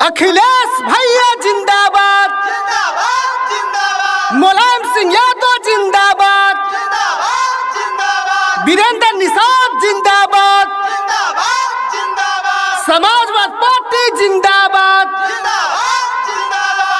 अखिलेश भैया जिंदाबाद, जिंदाबाद जिंदाबाद, मुलायम सिंह यादव जिंदाबाद, जिंदाबाद जिंदाबाद, वीरेंद्र निषाद जिंदाबाद, जिंदाबाद जिंदाबाद, समाजवाद पार्टी जिंदाबाद। जिंदाबाद जिंदाबाद।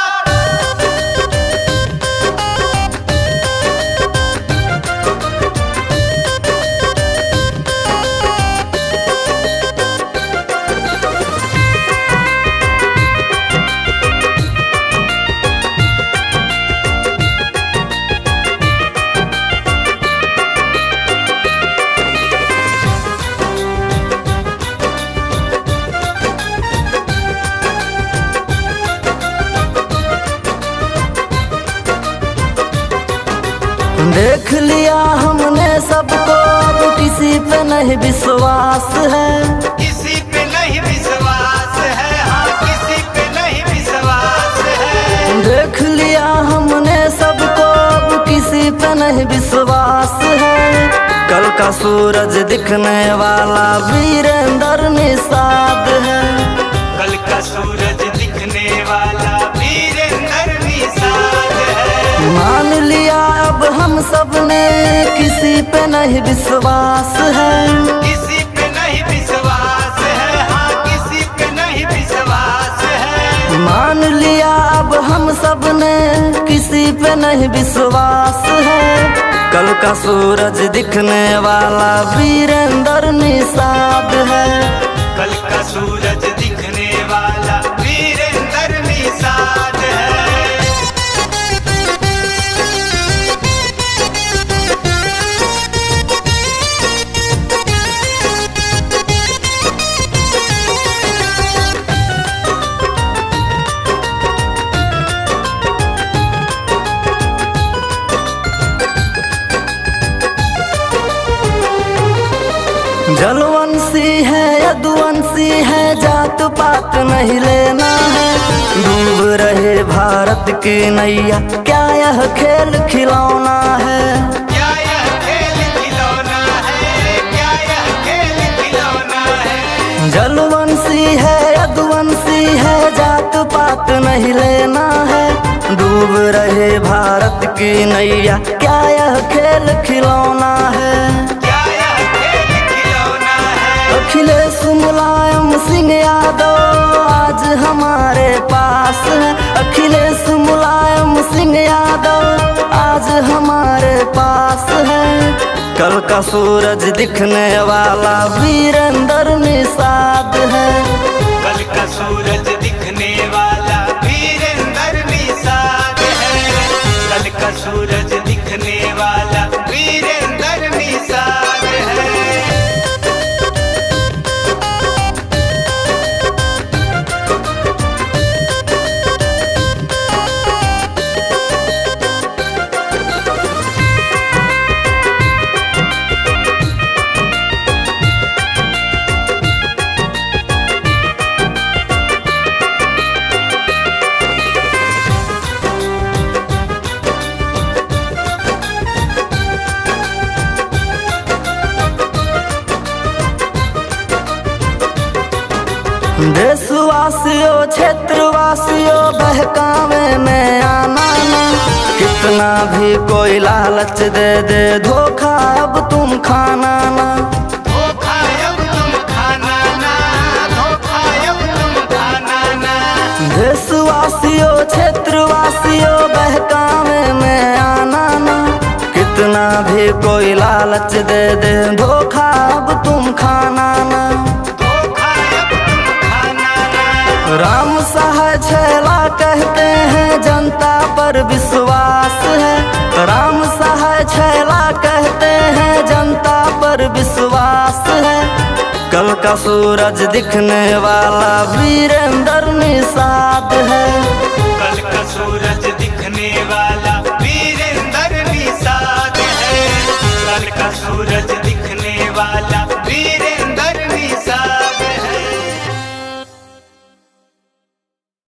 देख लिया हमने सबको, अब किसी पे नहीं विश्वास है। किसी पे नहीं विश्वास है, हाँ किसी पे नहीं विश्वास है। देख लिया हमने सबको, अब किसी पे नहीं विश्वास है। कल का सूरज दिखने वाला वीरेंद्र निषाद है। कल का सूरज दिखने वाला वीरेंद्र निषाद है। मान लिया अब हम सब ने, किसी पे नहीं विश्वास है। किसी पे नहीं विश्वास है, हाँ किसी पे नहीं विश्वास है। मान लिया अब हम सब ने, किसी पे नहीं विश्वास है। कल का सूरज दिखने वाला वीरेंद्र निषाद है। कल का सूरज दिखने वाला वीरेंद्र निषाद है। जलवंशी है यदुवंशी है, जात पात नहीं लेना है। डूब रहे भारत की नैया, क्या यह खेल खिलौना है। क्या यह खेल खिलौना है, क्या यह खेल खिलौना है। जलवंशी है यदुवंशी है, जात पात नहीं लेना है। डूब रहे भारत की नैया, क्या यह खेल खिलौना है। क्या यह खेल खिलौना है। अखिलेश मुलायम सिंह यादव आज हमारे पास है। अखिलेश मुलायम सिंह यादव आज हमारे पास है। कल का सूरज दिखने वाला वीरेंद्र निषाद है। कल का सूरज दिखने वाला वीरेंद्र निषाद है। कल का सूरज दिखने वाला वीरेंद्र निषाद है। देशवासियों क्षेत्रवासियों बहकावे में आना ना। कितना भी कोई लालच दे दे, धोखा अब तुम खाना ना। धोखा अब तुम खाना ना, धोखा अब तुम खाना ना। देशवासियों क्षेत्रवासियों बहकावे में आना ना। कितना भी कोई लालच दे दे, धोखा अब तुम खाना ना। धोखा अब तुम खाना ना। राम सहाय छैला कहते हैं, जनता पर विश्वास है। राम सहाय छैला कहते हैं, जनता पर विश्वास है। कल का सूरज दिखने वाला वीरेंद्र निषाद है। कल का सूरज